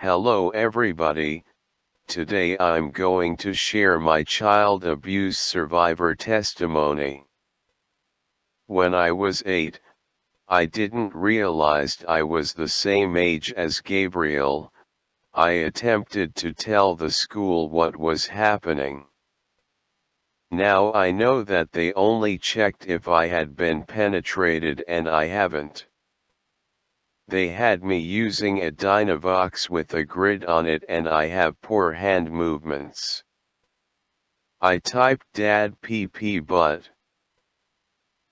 Hello everybody, today I'm going to share my child abuse survivor testimony. When I was 8, I didn't realize I was the same age as Gabriel. I attempted to tell the school what was happening. Now I know that they only checked if I had been penetrated and I haven't. They had me using a Dynavox with a grid on it and I have poor hand movements. I typed dad PP but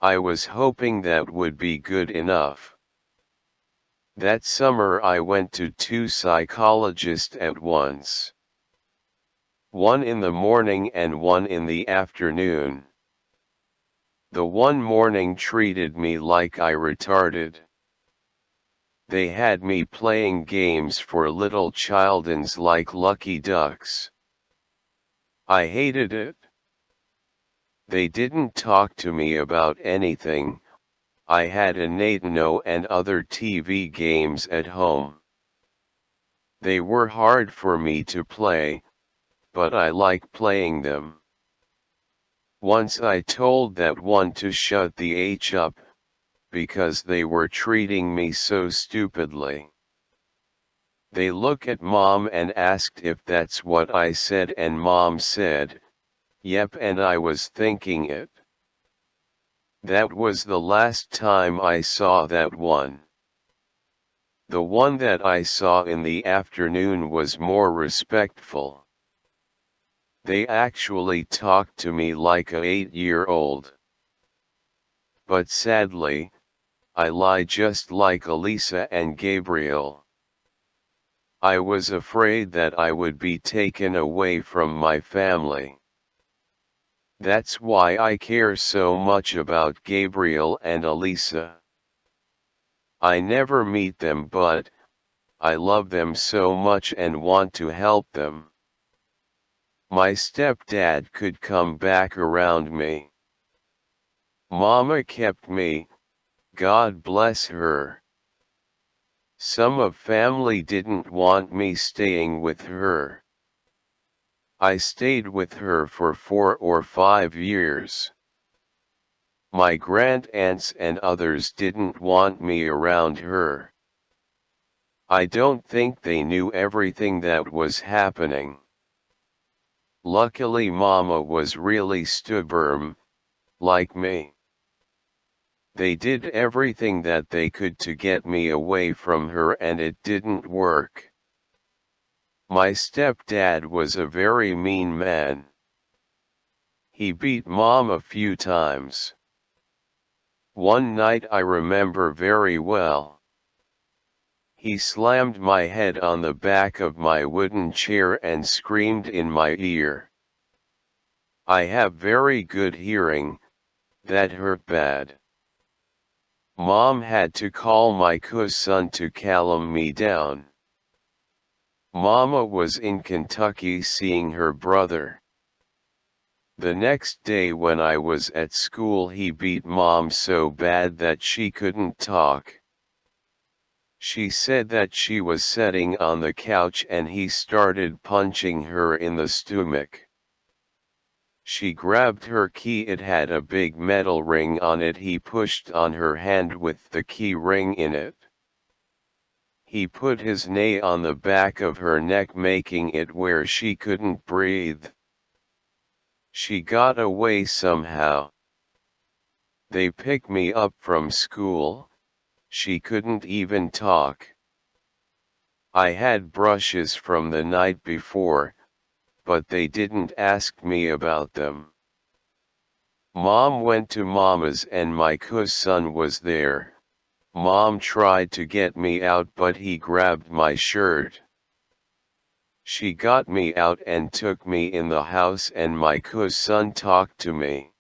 I was hoping that would be good enough. That summer I went to 2 psychologists at once. One in the morning and one in the afternoon. The one morning treated me like I retarded. They had me playing games for little childens like Lucky Ducks. I hated it. They didn't talk to me about anything. I had a Nintendo and other TV games at home. They were hard for me to play, but I like playing them. Once I told that one to shut the H up, because they were treating me so stupidly. They looked at mom and asked if that's what I said and mom said, yep, and I was thinking it. That was the last time I saw that one. The one that I saw in the afternoon was more respectful. They actually talked to me like a 8-year-old. But sadly, I lie just like Elisa and Gabriel. I was afraid that I would be taken away from my family. That's why I care so much about Gabriel and Elisa. I never meet them but I love them so much and want to help them. My stepdad could come back around me. Mama kept me, God bless her. Some of family didn't want me staying with her. I stayed with her for 4 or 5 years. My granddaunts and others didn't want me around her. I don't think they knew everything that was happening. Luckily Mama was really stubborn, like me. They did everything that they could to get me away from her and it didn't work. My stepdad was a very mean man. He beat Mom a few times. One night I remember very well. He slammed my head on the back of my wooden chair and screamed in my ear. I have very good hearing, that hurt bad. Mom had to call my cousin to calm me down. Mama was in Kentucky seeing her brother. The next day when I was at school he beat Mom so bad that she couldn't talk. She said that she was sitting on the couch and he started punching her in the stomach. She grabbed her key, it had a big metal ring on it, he pushed on her hand with the key ring in it. He put his knee on the back of her neck making it where she couldn't breathe. She got away somehow. They picked me up from school, she couldn't even talk. I had brushes from the night before, but they didn't ask me about them. Mom went to Mama's and my cousin was there. Mom tried to get me out but he grabbed my shirt. She got me out and took me in the house and my cousin talked to me.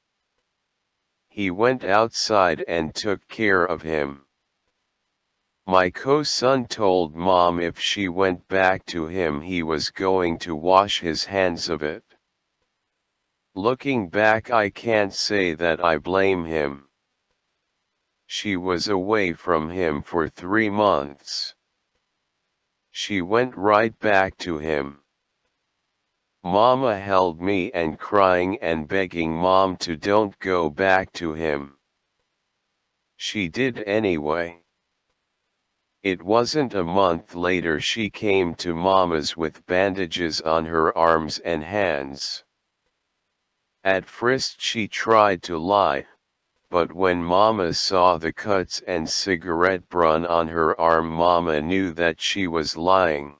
He went outside and took care of him. My cousin told Mom if she went back to him he was going to wash his hands of it. Looking back I can't say that I blame him. She was away from him for 3 months. She went right back to him. Mama held me and crying and begging Mom to don't go back to him. She did anyway. It wasn't a month later she came to Mama's with bandages on her arms and hands. At first she tried to lie, but when Mama saw the cuts and cigarette burn on her arm, Mama knew that she was lying.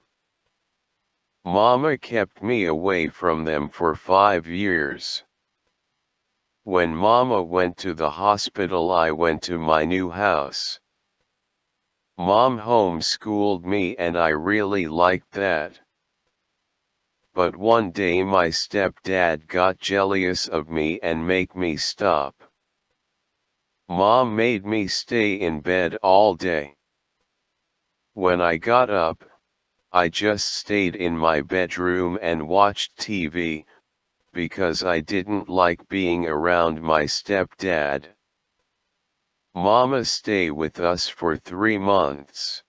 Mama kept me away from them for 5 years. When Mama went to the hospital, I went to my new house. Mom homeschooled me and I really liked that. But one day my stepdad got jealous of me and make me stop. Mom made me stay in bed all day. When I got up, I just stayed in my bedroom and watched TV, because I didn't like being around my stepdad. Mama stayed with us for 3 months.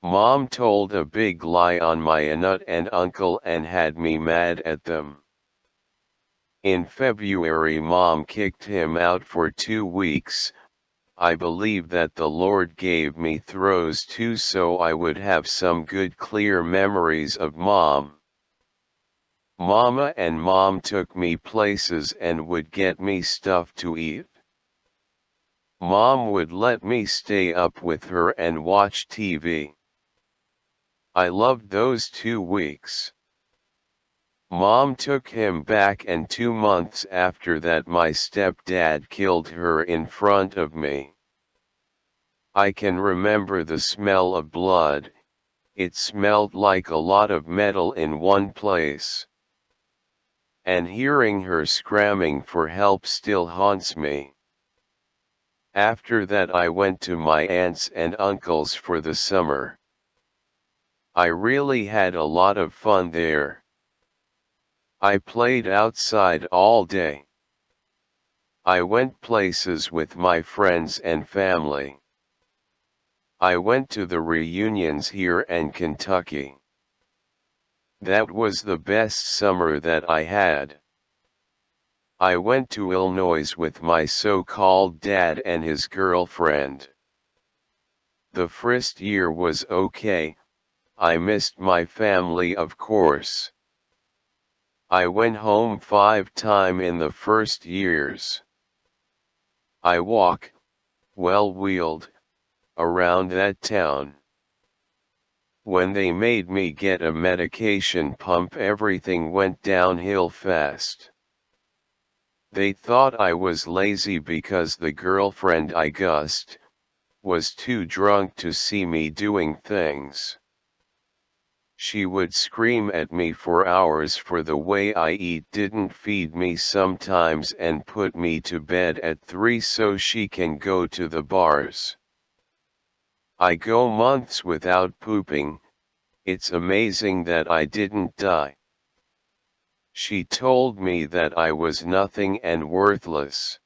Mom told a big lie on my aunt and uncle and had me mad at them. In February Mom kicked him out for 2 weeks. I believe that the Lord gave me throws too so I would have some good clear memories of Mom. Mama and Mom took me places and would get me stuff to eat. Mom would let me stay up with her and watch TV. I loved those 2 weeks. Mom took him back and 2 months after that my stepdad killed her in front of me. I can remember the smell of blood. It smelled like a lot of metal in one place. And hearing her screaming for help still haunts me. After that I went to my aunts and uncles for the summer. I really had a lot of fun there. I played outside all day. I went places with my friends and family. I went to the reunions here in Kentucky. That was the best summer that I had. I went to Illinois with my so-called dad and his girlfriend. The first year was okay. I missed my family, of course. I went home 5 times in the first years. I walk, well-wheeled, around that town. When they made me get a medication pump, everything went downhill fast. They thought I was lazy because the girlfriend I guessed was too drunk to see me doing things. She would scream at me for hours for the way I eat, didn't feed me sometimes, and put me to bed at 3 so she can go to the bars. I go months without pooping. It's amazing that I didn't die. She told me that I was nothing and worthless.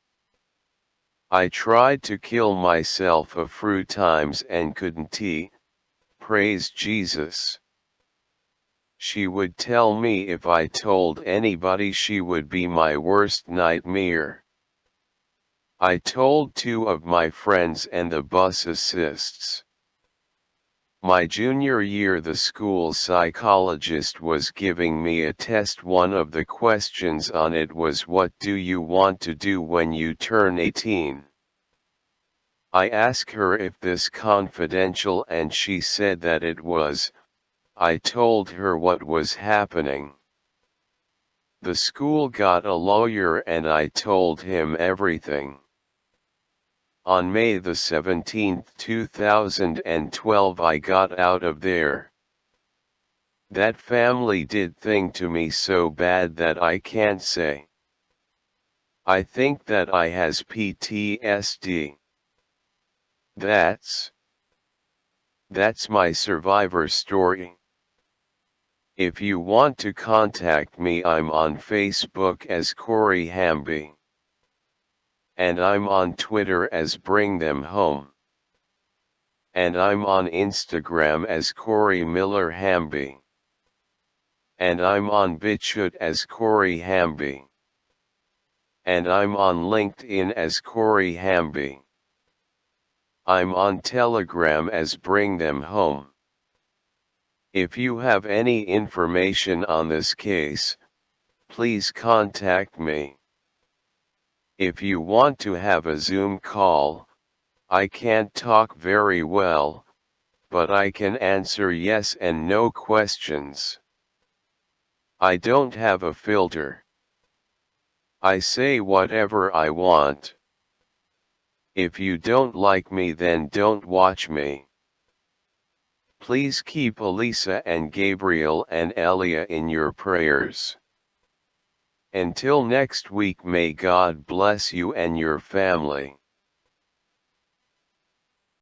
I tried to kill myself a few times and couldn't. Praise Jesus. She would tell me if I told anybody she would be my worst nightmare. I told 2 of my friends and the bus assists. My junior year, the school psychologist was giving me a test. One of the questions on it was, what do you want to do when you turn 18? I asked her if this confidential and she said that it was. I told her what was happening. The school got a lawyer and I told him everything. On May the 17th, 2012 I got out of there. That family did thing to me so bad that I can't say. I think that I has PTSD. That's my survivor story. If you want to contact me, I'm on Facebook as Corey Hamby. And I'm on Twitter as Bring Them Home. and I'm on Instagram as Corey Miller Hamby. And I'm on Bitchute as Corey Hamby. And I'm on LinkedIn as Corey Hamby. I'm on Telegram as Bring Them Home. If you have any information on this case, please contact me. If you want to have a Zoom call, I can't talk very well, but I can answer yes and no questions. I don't have a filter. I say whatever I want. If you don't like me, then don't watch me. Please keep Elisa and Gabriel and Elia in your prayers. Until next week, may God bless you and your family.